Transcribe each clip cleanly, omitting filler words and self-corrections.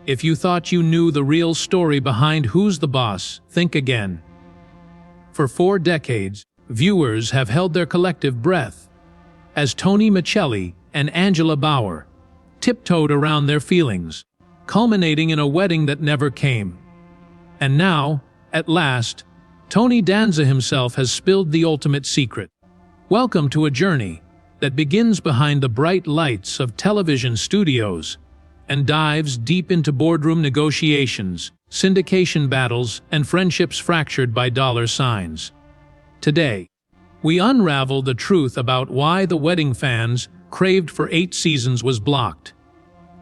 If you thought you knew the real story behind Who's the Boss, think again. For 4 decades, viewers have held their collective breath as Tony Michelli and Angela Bauer tiptoed around their feelings, culminating in a wedding that never came. And now, at last, Tony Danza himself has spilled the ultimate secret. Welcome to a journey that begins behind the bright lights of television studios and dives deep into boardroom negotiations, syndication battles, and friendships fractured by dollar signs. Today, we unravel the truth about why the wedding fans craved for 8 seasons was blocked,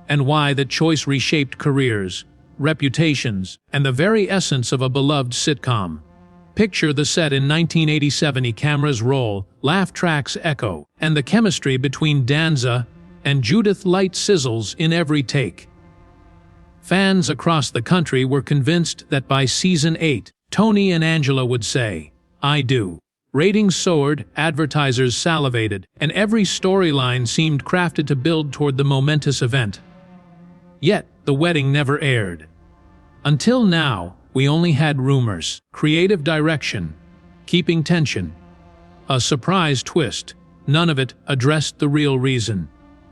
and why that choice reshaped careers, reputations, and the very essence of a beloved sitcom. Picture the set in 1987. Cameras roll, laugh tracks echo, and the chemistry between Danza and Judith Light sizzles in every take. Fans across the country were convinced that by season 8, Tony and Angela would say, "I do." Ratings soared, advertisers salivated, and every storyline seemed crafted to build toward the momentous event. Yet, the wedding never aired. Until now, we only had rumors, creative direction, keeping tension. A surprise twist, none of it addressed the real reason.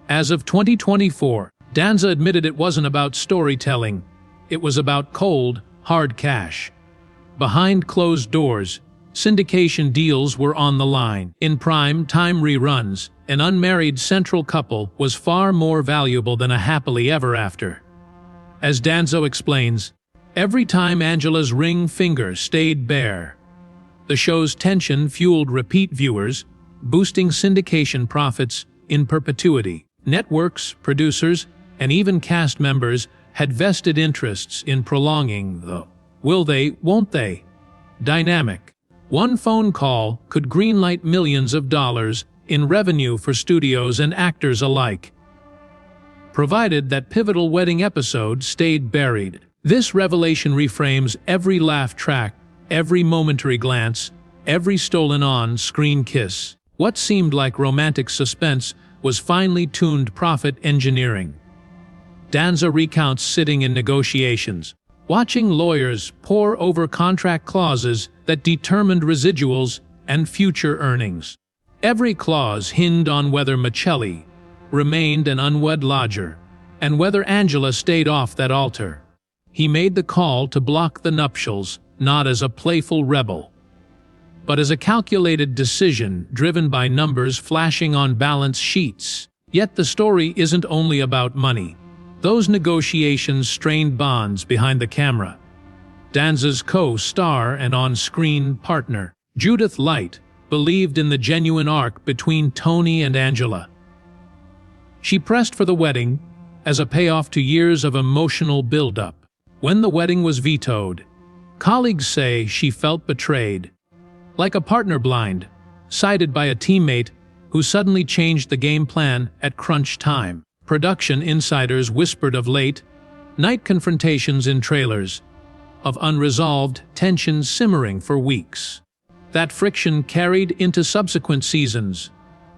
As of 2024, Danza admitted it wasn't about storytelling, it was about cold, hard cash. Behind closed doors, syndication deals were on the line. In prime time reruns, an unmarried central couple was far more valuable than a happily ever after. As Danza explains, every time Angela's ring finger stayed bare, the show's tension fueled repeat viewers, boosting syndication profits in perpetuity. Networks, producers, and even cast members had vested interests in prolonging the will they, won't they dynamic. One phone call could greenlight millions of dollars in revenue for studios and actors alike, provided that pivotal wedding episode stayed buried. This revelation reframes every laugh track, every momentary glance, every stolen on-screen kiss. What seemed like romantic suspense was finely tuned profit engineering. Danza recounts sitting in negotiations, watching lawyers pore over contract clauses that determined residuals and future earnings. Every clause hinged on whether Michelli remained an unwed lodger, and whether Angela stayed off that altar. He made the call to block the nuptials, not as a playful rebel, but as a calculated decision driven by numbers flashing on balance sheets. Yet the story isn't only about money. Those negotiations strained bonds behind the camera. Danza's co-star and on-screen partner, Judith Light, believed in the genuine arc between Tony and Angela. She pressed for the wedding as a payoff to years of emotional build-up. When the wedding was vetoed, colleagues say she felt betrayed, like a partner blind, cited by a teammate who suddenly changed the game plan at crunch time. Production insiders whispered of late-night confrontations in trailers, of unresolved tensions simmering for weeks. That friction carried into subsequent seasons,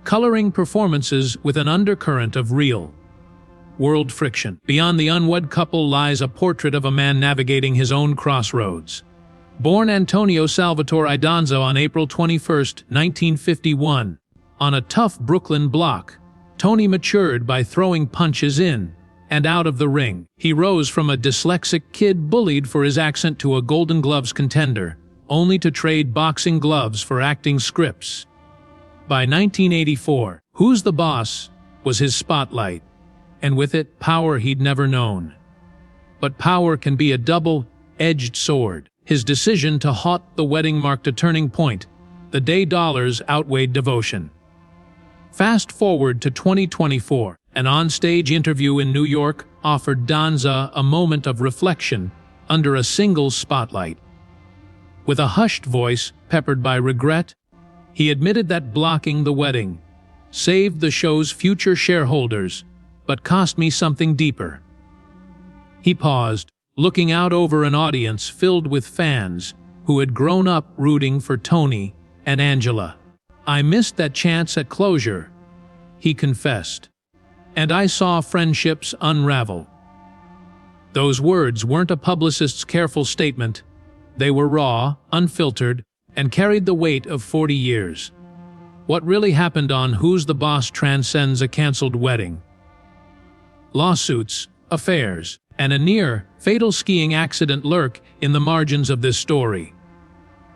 coloring performances with an undercurrent of real-world friction. Beyond the unwed couple lies a portrait of a man navigating his own crossroads. Born Antonio Salvatore Danza on April 21, 1951, on a tough Brooklyn block, Tony matured by throwing punches in and out of the ring. He rose from a dyslexic kid bullied for his accent to a Golden Gloves contender, only to trade boxing gloves for acting scripts. By 1984, Who's the Boss was his spotlight, and with it, power he'd never known. But power can be a double-edged sword. His decision to halt the wedding marked a turning point, the day dollars outweighed devotion. Fast forward to 2024, an on-stage interview in New York offered Danza a moment of reflection under a single spotlight. With a hushed voice peppered by regret, he admitted that blocking the wedding saved the show's future shareholders, but cost me something deeper. He paused, looking out over an audience filled with fans who had grown up rooting for Tony and Angela. "I missed that chance at closure," he confessed, "and I saw friendships unravel." Those words weren't a publicist's careful statement. They were raw, unfiltered, and carried the weight of 40 years. What really happened on Who's the Boss transcends a canceled wedding. Lawsuits, affairs, and a near-fatal skiing accident lurk in the margins of this story.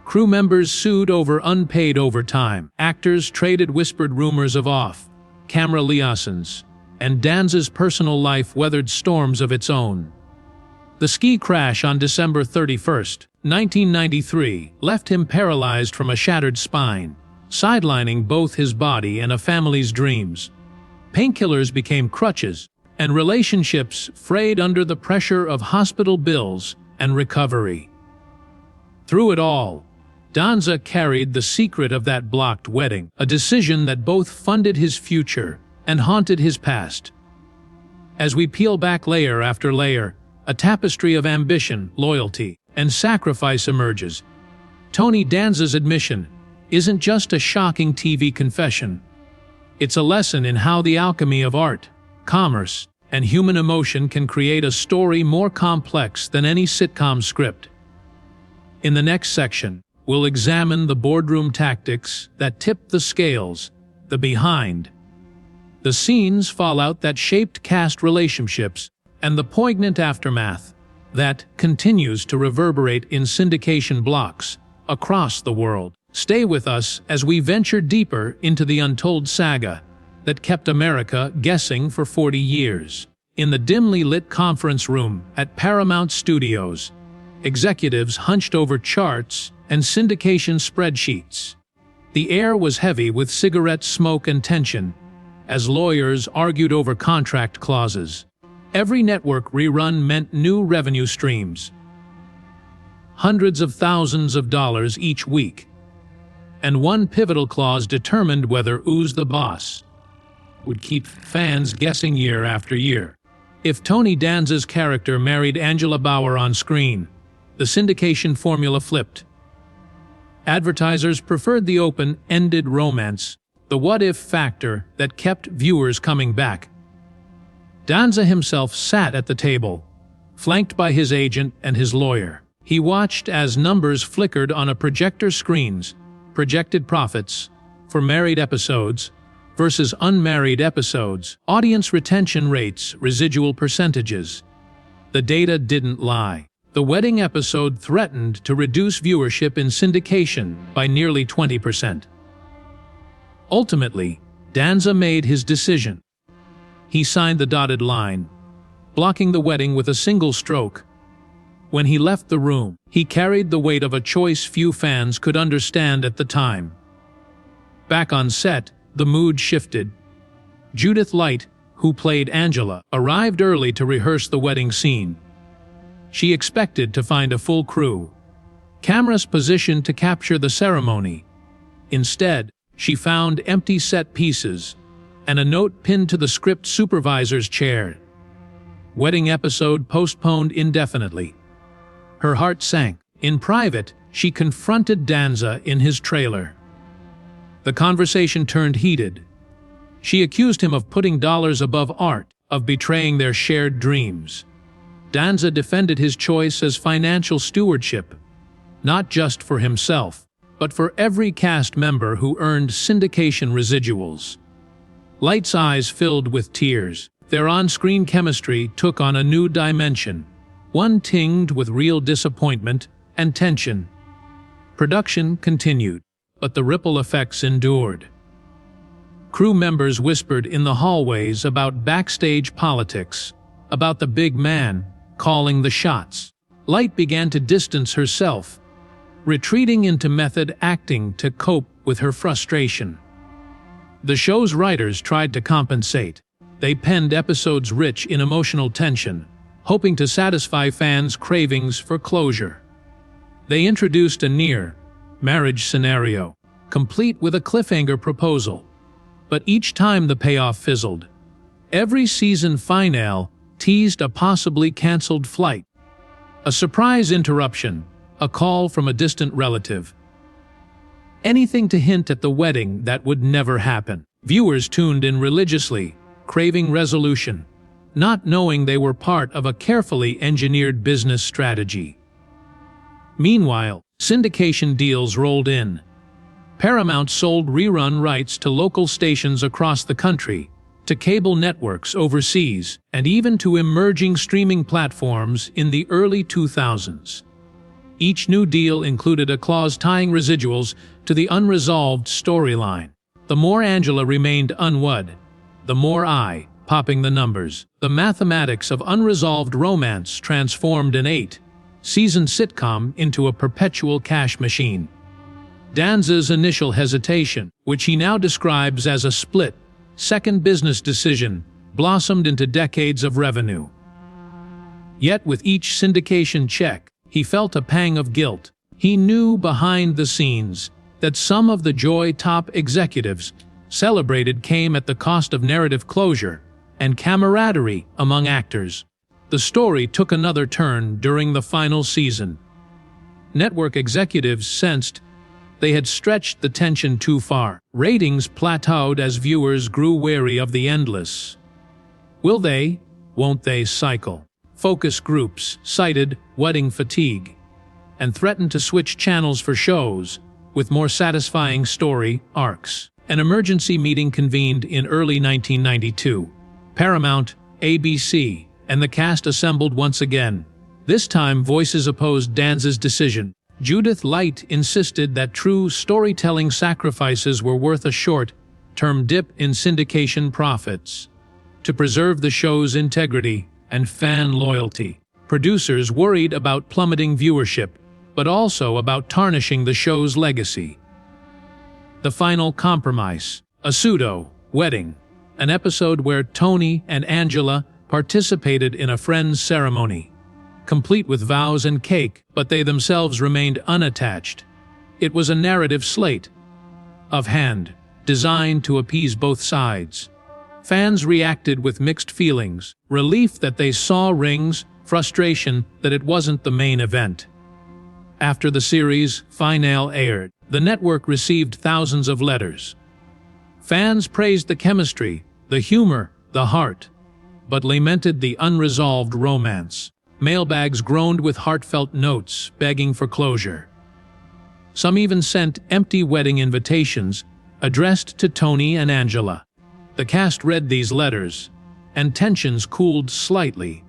Crew members sued over unpaid overtime. Actors traded whispered rumors of off-camera liaisons, and Danza's personal life weathered storms of its own. The ski crash on December 31, 1993, left him paralyzed from a shattered spine, sidelining both his body and a family's dreams. Painkillers became crutches, and relationships frayed under the pressure of hospital bills and recovery. Through it all, Danza carried the secret of that blocked wedding, a decision that both funded his future and haunted his past. As we peel back layer after layer, a tapestry of ambition, loyalty, and sacrifice emerges. Tony Danza's admission isn't just a shocking TV confession. It's a lesson in how the alchemy of art, commerce, and human emotion can create a story more complex than any sitcom script. In the next section, we'll examine the boardroom tactics that tipped the scales, the behind the scenes fallout that shaped cast relationships, and the poignant aftermath that continues to reverberate in syndication blocks across the world. Stay with us as we venture deeper into the untold saga that kept America guessing for 40 years. In the dimly lit conference room at Paramount Studios, executives hunched over charts and syndication spreadsheets. The air was heavy with cigarette smoke and tension as lawyers argued over contract clauses. Every network rerun meant new revenue streams, hundreds of thousands of dollars each week, and one pivotal clause determined whether Who's the Boss would keep fans guessing year after year. If Tony Danza's character married Angela Bauer on screen, the syndication formula flipped. Advertisers preferred the open-ended romance, the what-if factor that kept viewers coming back. Danza himself sat at the table, flanked by his agent and his lawyer. He watched as numbers flickered on a projector screens, projected profits for married episodes versus unmarried episodes, audience retention rates, residual percentages. The data didn't lie. The wedding episode threatened to reduce viewership in syndication by nearly 20%. Ultimately, Danza made his decision. He signed the dotted line, blocking the wedding with a single stroke. When he left the room, he carried the weight of a choice few fans could understand at the time. Back on set, the mood shifted. Judith Light, who played Angela, arrived early to rehearse the wedding scene. She expected to find a full crew, cameras positioned to capture the ceremony. Instead, she found empty set pieces and a note pinned to the script supervisor's chair. Wedding episode postponed indefinitely. Her heart sank. In private, she confronted Danza in his trailer. The conversation turned heated. She accused him of putting dollars above art, of betraying their shared dreams. Danza defended his choice as financial stewardship, not just for himself, but for every cast member who earned syndication residuals. Light's eyes filled with tears. Their on-screen chemistry took on a new dimension, one tinged with real disappointment and tension. Production continued, but the ripple effects endured. Crew members whispered in the hallways about backstage politics, about the big man calling the shots. Light began to distance herself, retreating into method acting to cope with her frustration. The show's writers tried to compensate. They penned episodes rich in emotional tension, hoping to satisfy fans' cravings for closure. They introduced a near-marriage scenario, complete with a cliffhanger proposal. But each time the payoff fizzled. Every season finale teased a possibly cancelled flight, a surprise interruption, a call from a distant relative. Anything to hint at the wedding that would never happen. Viewers tuned in religiously, craving resolution. not knowing they were part of a carefully engineered business strategy. Meanwhile, syndication deals rolled in. Paramount sold rerun rights to local stations across the country, to cable networks overseas, and even to emerging streaming platforms in the early 2000s. Each new deal included a clause tying residuals to the unresolved storyline. The more Angela remained unwed, the more popping the numbers. The mathematics of unresolved romance transformed an 8-season sitcom into a perpetual cash machine. Danza's initial hesitation, which he now describes as a split-second business decision, blossomed into decades of revenue. Yet with each syndication check, he felt a pang of guilt. He knew behind the scenes that some of the joy top executives celebrated came at the cost of narrative closure and camaraderie among actors. The story took another turn during the final season. Network executives sensed they had stretched the tension too far. Ratings plateaued as viewers grew wary of the endless will they, won't they cycle. Focus groups cited wedding fatigue and threatened to switch channels for shows with more satisfying story arcs. An emergency meeting convened in early 1992. Paramount, ABC, and the cast assembled once again. This time, voices opposed Danza's decision. Judith Light insisted that true storytelling sacrifices were worth a short-term dip in syndication profits to preserve the show's integrity and fan loyalty. Producers worried about plummeting viewership, but also about tarnishing the show's legacy. The final compromise, a pseudo-wedding, an episode where Tony and Angela participated in a friend's ceremony, complete with vows and cake, but they themselves remained unattached. It was a narrative sleight of hand, designed to appease both sides. Fans reacted with mixed feelings, relief that they saw rings, frustration that it wasn't the main event. After the series' finale aired, the network received thousands of letters. Fans praised the chemistry, the humor, the heart, but lamented the unresolved romance. Mailbags groaned with heartfelt notes, begging for closure. Some even sent empty wedding invitations addressed to Tony and Angela. The cast read these letters, and tensions cooled slightly.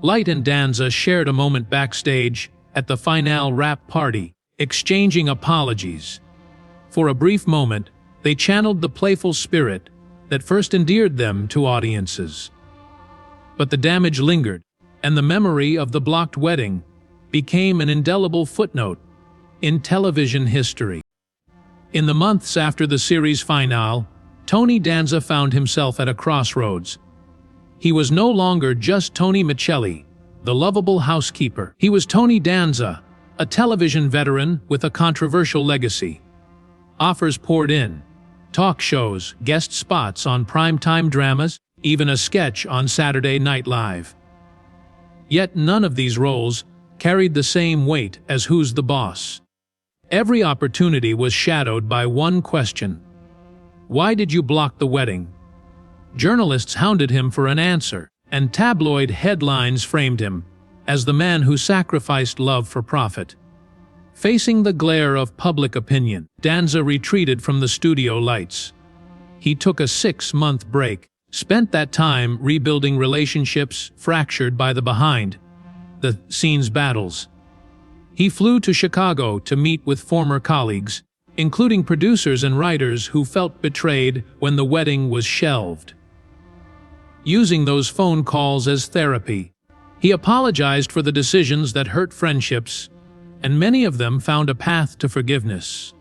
Light and Danza shared a moment backstage at the finale wrap party, exchanging apologies. For a brief moment, they channeled the playful spirit that first endeared them to audiences. But the damage lingered, and the memory of the blocked wedding became an indelible footnote in television history. In the months after the series finale, Tony Danza found himself at a crossroads. He was no longer just Tony Michelli, the lovable housekeeper. He was Tony Danza, a television veteran with a controversial legacy. Offers poured in. Talk shows, guest spots on primetime dramas, even a sketch on Saturday Night Live. Yet none of these roles carried the same weight as Who's the Boss? Every opportunity was shadowed by one question. Why did you block the wedding? Journalists hounded him for an answer, and tabloid headlines framed him as the man who sacrificed love for profit. Facing the glare of public opinion, Danza retreated from the studio lights. He took a 6-month break, spent that time rebuilding relationships fractured by the scenes battles. He flew to Chicago to meet with former colleagues, including producers and writers who felt betrayed when the wedding was shelved. Using those phone calls as therapy, he apologized for the decisions that hurt friendships, and many of them found a path to forgiveness.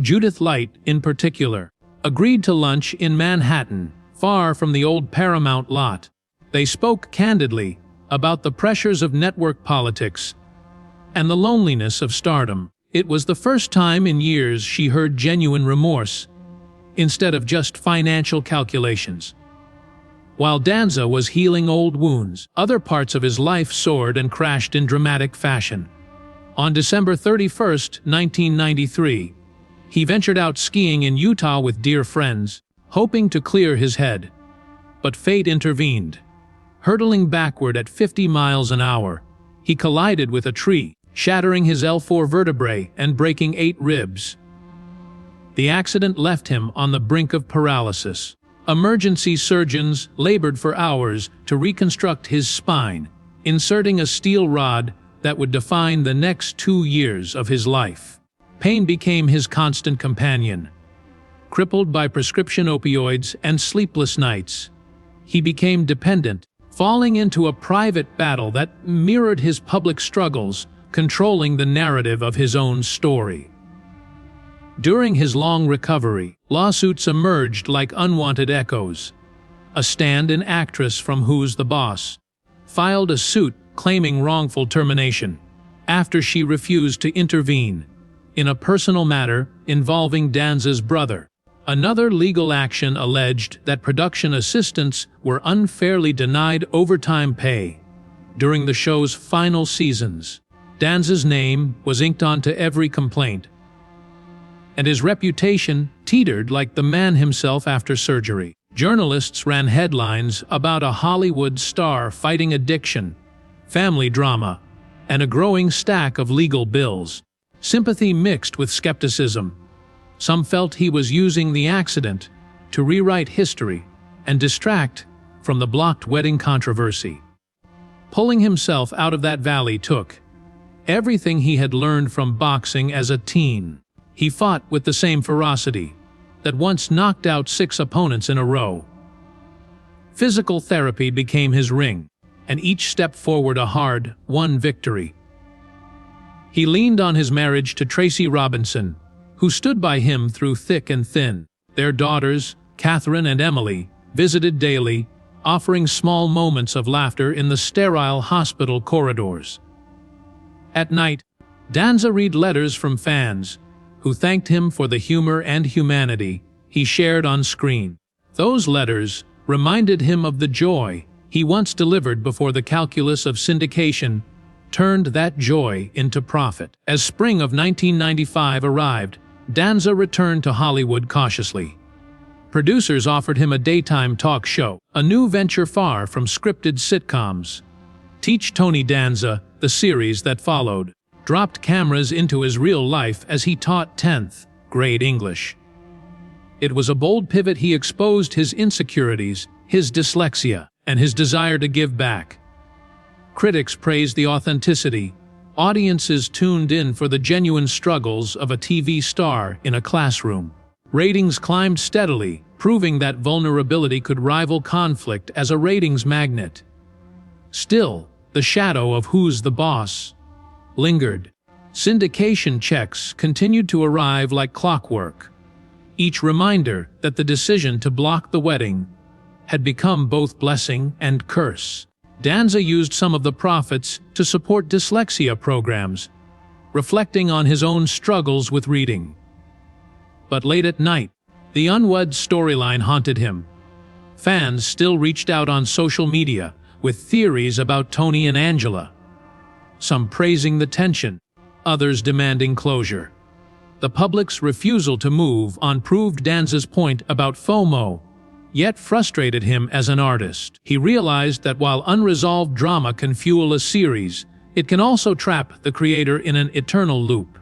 Judith Light, in particular, agreed to lunch in Manhattan, far from the old Paramount lot. They spoke candidly about the pressures of network politics and the loneliness of stardom. It was the first time in years she heard genuine remorse, instead of just financial calculations. While Danza was healing old wounds, other parts of his life soared and crashed in dramatic fashion. On December 31, 1993, he ventured out skiing in Utah with dear friends, hoping to clear his head. But fate intervened. Hurtling backward at 50 miles an hour, he collided with a tree, shattering his L4 vertebrae and breaking 8 ribs. The accident left him on the brink of paralysis. Emergency surgeons labored for hours to reconstruct his spine, inserting a steel rod that would define the next 2 years of his life. Pain became his constant companion. Crippled by prescription opioids and sleepless nights, he became dependent, falling into a private battle that mirrored his public struggles, controlling the narrative of his own story. During his long recovery, lawsuits emerged like unwanted echoes. A stand-in actress from Who's the Boss filed a suit claiming wrongful termination after she refused to intervene in a personal matter involving Danza's brother. Another legal action alleged that production assistants were unfairly denied overtime pay. During the show's final seasons, Danza's name was inked onto every complaint, and his reputation teetered like the man himself after surgery. Journalists ran headlines about a Hollywood star fighting addiction, family drama, and a growing stack of legal bills. Sympathy mixed with skepticism. Some felt he was using the accident to rewrite history and distract from the blocked wedding controversy. Pulling himself out of that valley took everything he had learned from boxing as a teen. He fought with the same ferocity that once knocked out 6 opponents in a row. Physical therapy became his ring, and each step forward a hard-won victory. He leaned on his marriage to Tracy Robinson, who stood by him through thick and thin. Their daughters, Catherine and Emily, visited daily, offering small moments of laughter in the sterile hospital corridors. At night, Danza read letters from fans who thanked him for the humor and humanity he shared on screen. Those letters reminded him of the joy he once delivered before the calculus of syndication turned that joy into profit. As spring of 1995 arrived, Danza returned to Hollywood cautiously. Producers offered him a daytime talk show, a new venture far from scripted sitcoms. Teach Tony Danza, the series that followed, dropped cameras into his real life as he taught 10th grade English. It was a bold pivot. He exposed his insecurities, his dyslexia, and his desire to give back. Critics praised the authenticity. Audiences tuned in for the genuine struggles of a TV star in a classroom. Ratings climbed steadily, proving that vulnerability could rival conflict as a ratings magnet. Still, the shadow of Who's the Boss lingered. Syndication checks continued to arrive like clockwork, each reminder that the decision to block the wedding had become both blessing and curse. Danza used some of the profits to support dyslexia programs, reflecting on his own struggles with reading. But late at night, the unwed storyline haunted him. Fans still reached out on social media with theories about Tony and Angela, some praising the tension, others demanding closure. The public's refusal to move on proved Danza's point about FOMO, yet frustrated him as an artist. He realized that while unresolved drama can fuel a series, it can also trap the creator in an eternal loop.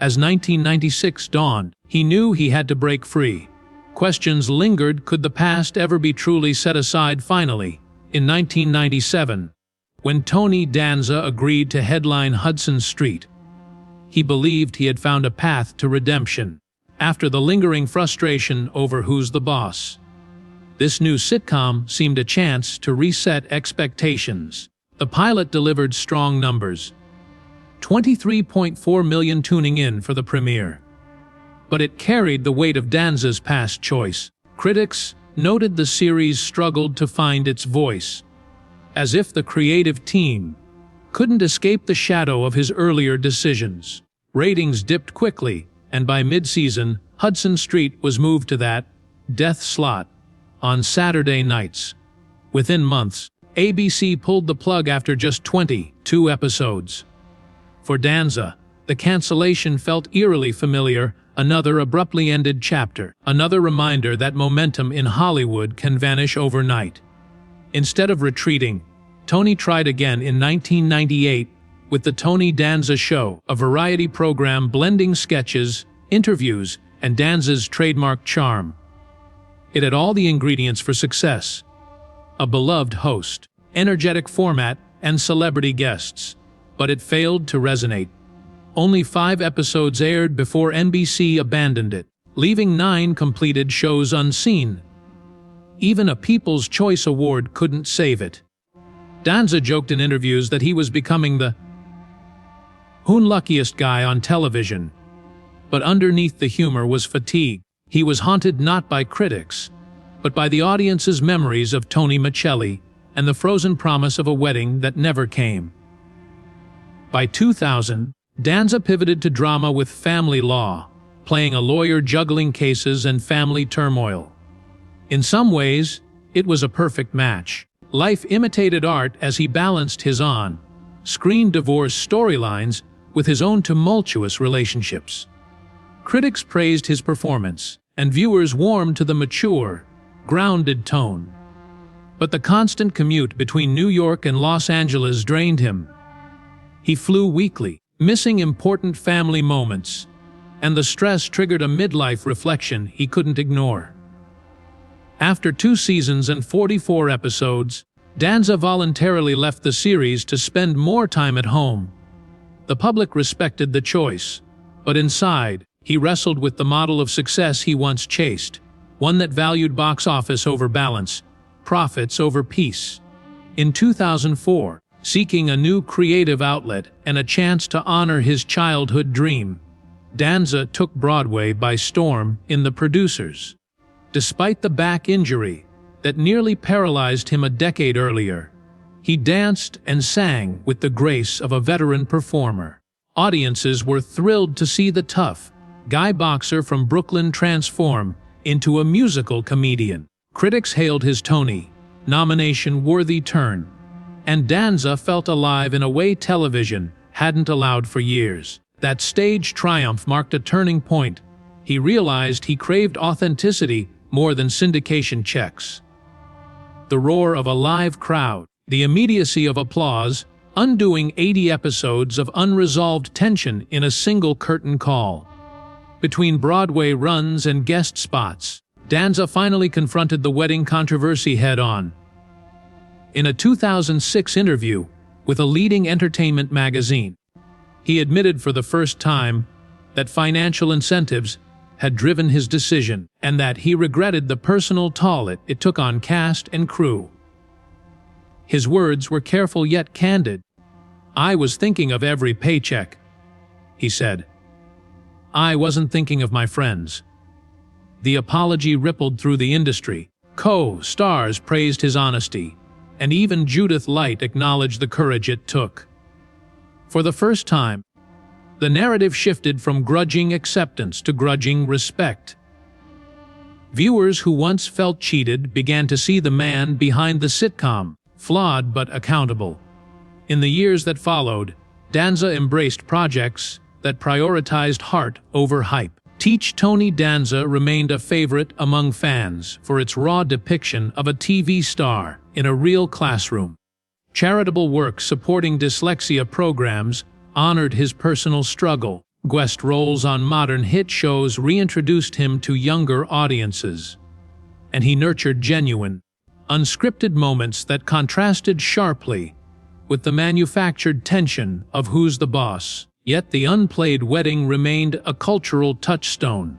As 1996 dawned, he knew he had to break free. Questions lingered: could the past ever be truly set aside? Finally, in 1997, when Tony Danza agreed to headline Hudson Street, he believed he had found a path to redemption. After the lingering frustration over Who's the Boss, this new sitcom seemed a chance to reset expectations. The pilot delivered strong numbers, 23.4 million tuning in for the premiere. But it carried the weight of Danza's past choice. Critics noted the series struggled to find its voice, as if the creative team couldn't escape the shadow of his earlier decisions. Ratings dipped quickly, and by mid-season, Hudson Street was moved to that death slot on Saturday nights. Within months, ABC pulled the plug after just 22 episodes. For Danza, the cancellation felt eerily familiar, another abruptly ended chapter, another reminder that momentum in Hollywood can vanish overnight. Instead of retreating, Tony tried again in 1998 with The Tony Danza Show, a variety program blending sketches, interviews, and Danza's trademark charm. It had all the ingredients for success: a beloved host, energetic format, and celebrity guests. But it failed to resonate. Only 5 episodes aired before NBC abandoned it, leaving 9 completed shows unseen. Even a People's Choice Award couldn't save it. Danza joked in interviews that he was becoming the unluckiest guy on television. But underneath the humor was fatigue. He was haunted not by critics, but by the audience's memories of Tony Michelli and the frozen promise of a wedding that never came. By 2000, Danza pivoted to drama with Family Law, playing a lawyer juggling cases and family turmoil. In some ways, it was a perfect match. Life imitated art as he balanced his on-screen divorce storylines with his own tumultuous relationships. Critics praised his performance, and viewers warmed to the mature, grounded tone. But the constant commute between New York and Los Angeles drained him. He flew weekly, missing important family moments, and the stress triggered a midlife reflection he couldn't ignore. After 2 seasons and 44 episodes, Danza voluntarily left the series to spend more time at home. The public respected the choice, but inside, he wrestled with the model of success he once chased, one that valued box office over balance, profits over peace. In 2004, seeking a new creative outlet and a chance to honor his childhood dream, Danza took Broadway by storm in The Producers. Despite the back injury that nearly paralyzed him a decade earlier, he danced and sang with the grace of a veteran performer. Audiences were thrilled to see the tough guy boxer from Brooklyn transform into a musical comedian. Critics hailed his Tony nomination-worthy turn, and Danza felt alive in a way television hadn't allowed for years. That stage triumph marked a turning point. He realized he craved authenticity more than syndication checks. The roar of a live crowd, the immediacy of applause, undoing 80 episodes of unresolved tension in a single curtain call. Between Broadway runs and guest spots, Danza finally confronted the wedding controversy head-on. In a 2006 interview with a leading entertainment magazine, he admitted for the first time that financial incentives had driven his decision, and that he regretted the personal toll it took on cast and crew. His words were careful yet candid. "I was thinking of every paycheck," he said. "I wasn't thinking of my friends." The apology rippled through the industry. Co-stars praised his honesty, and even Judith Light acknowledged the courage it took. For the first time, the narrative shifted from grudging acceptance to grudging respect. Viewers who once felt cheated began to see the man behind the sitcom, flawed but accountable. In the years that followed, Danza embraced projects that prioritized heart over hype. Teach Tony Danza remained a favorite among fans for its raw depiction of a TV star in a real classroom. Charitable work supporting dyslexia programs honored his personal struggle. Guest roles on modern hit shows reintroduced him to younger audiences. And he nurtured genuine, unscripted moments that contrasted sharply with the manufactured tension of Who's the Boss. Yet the unplayed wedding remained a cultural touchstone,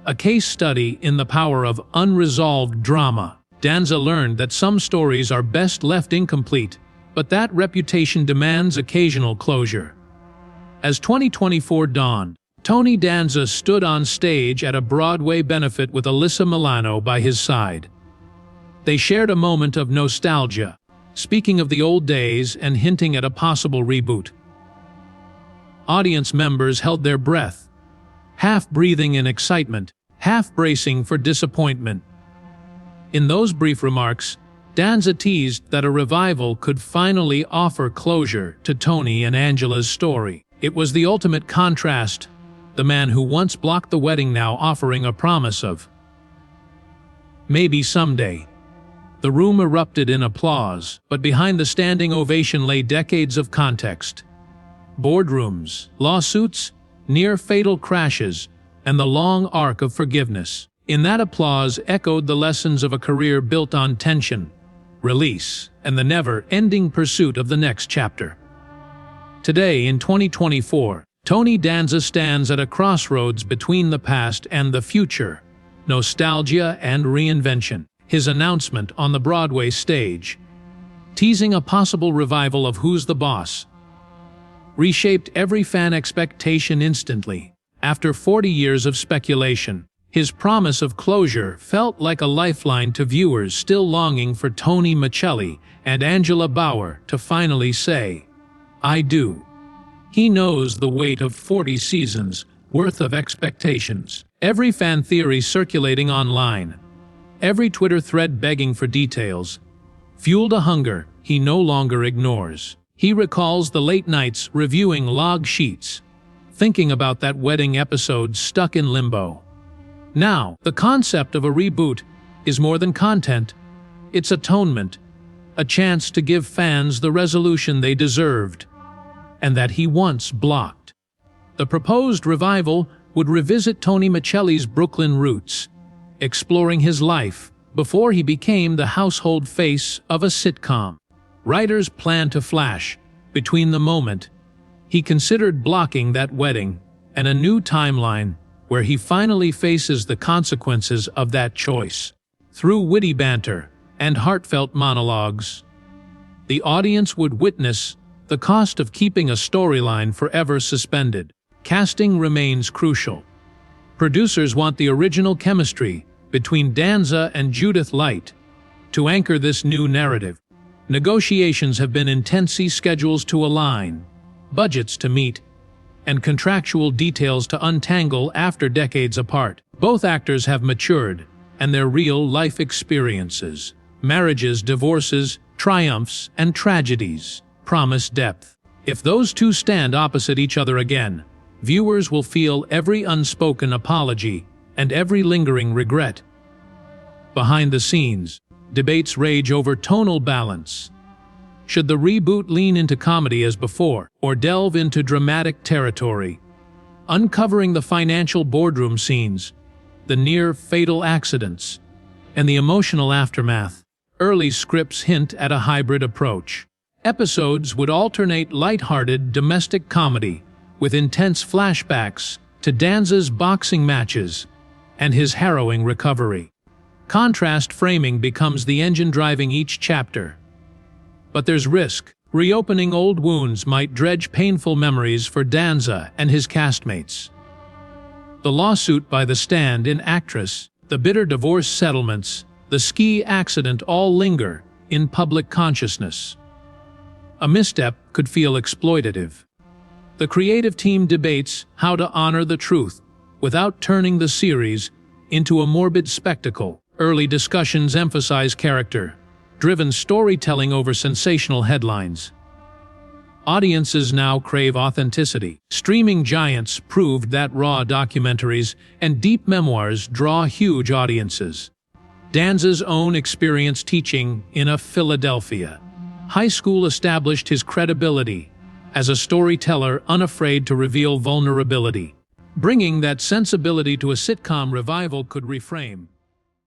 a case study in the power of unresolved drama. Danza learned that some stories are best left incomplete, but that reputation demands occasional closure. As 2024 dawned, Tony Danza stood on stage at a Broadway benefit with Alyssa Milano by his side. They shared a moment of nostalgia, speaking of the old days and hinting at a possible reboot. Audience members held their breath, half breathing in excitement, half bracing for disappointment. In those brief remarks, Danza teased that a revival could finally offer closure to Tony and Angela's story. It was the ultimate contrast, the man who once blocked the wedding now offering a promise of maybe someday. The room erupted in applause, but behind the standing ovation lay decades of context. Boardrooms, lawsuits, near-fatal crashes, and the long arc of forgiveness. In that applause echoed the lessons of a career built on tension, release, and the never-ending pursuit of the next chapter. Today, in 2024, Tony Danza stands at a crossroads between the past and the future, nostalgia and reinvention. His announcement on the Broadway stage, teasing a possible revival of Who's the Boss, reshaped every fan expectation instantly. After 40 years of speculation, his promise of closure felt like a lifeline to viewers still longing for Tony Michelli and Angela Bauer to finally say, "I do." He knows the weight of 40 seasons worth of expectations. Every fan theory circulating online, every Twitter thread begging for details, fueled a hunger he no longer ignores. He recalls the late nights reviewing log sheets, thinking about that wedding episode stuck in limbo. Now, the concept of a reboot is more than content. It's atonement, a chance to give fans the resolution they deserved, and that he once blocked. The proposed revival would revisit Tony Michelli's Brooklyn roots, exploring his life before he became the household face of a sitcom. Writers plan to flash between the moment he considered blocking that wedding and a new timeline where he finally faces the consequences of that choice. Through witty banter and heartfelt monologues, the audience would witness the cost of keeping a storyline forever suspended. Casting remains crucial. Producers want the original chemistry between Danza and Judith Light to anchor this new narrative. Negotiations have been intense, schedules to align, budgets to meet, and contractual details to untangle after decades apart. Both actors have matured, and their real-life experiences, marriages, divorces, triumphs, and tragedies, promise depth. If those two stand opposite each other again, viewers will feel every unspoken apology and every lingering regret. Behind the scenes, debates rage over tonal balance. Should the reboot lean into comedy as before, or delve into dramatic territory, uncovering the financial boardroom scenes, the near-fatal accidents, and the emotional aftermath? Early scripts hint at a hybrid approach. Episodes would alternate light-hearted domestic comedy with intense flashbacks to Danza's boxing matches and his harrowing recovery. Contrast framing becomes the engine driving each chapter. But there's risk. Reopening old wounds might dredge painful memories for Danza and his castmates. The lawsuit by the stand-in actress, the bitter divorce settlements, the ski accident all linger in public consciousness. A misstep could feel exploitative. The creative team debates how to honor the truth without turning the series into a morbid spectacle. Early discussions emphasize character-driven storytelling over sensational headlines. Audiences now crave authenticity. Streaming giants proved that raw documentaries and deep memoirs draw huge audiences. Danza's own experience teaching in a Philadelphia high school established his credibility as a storyteller unafraid to reveal vulnerability. Bringing that sensibility to a sitcom revival could reframe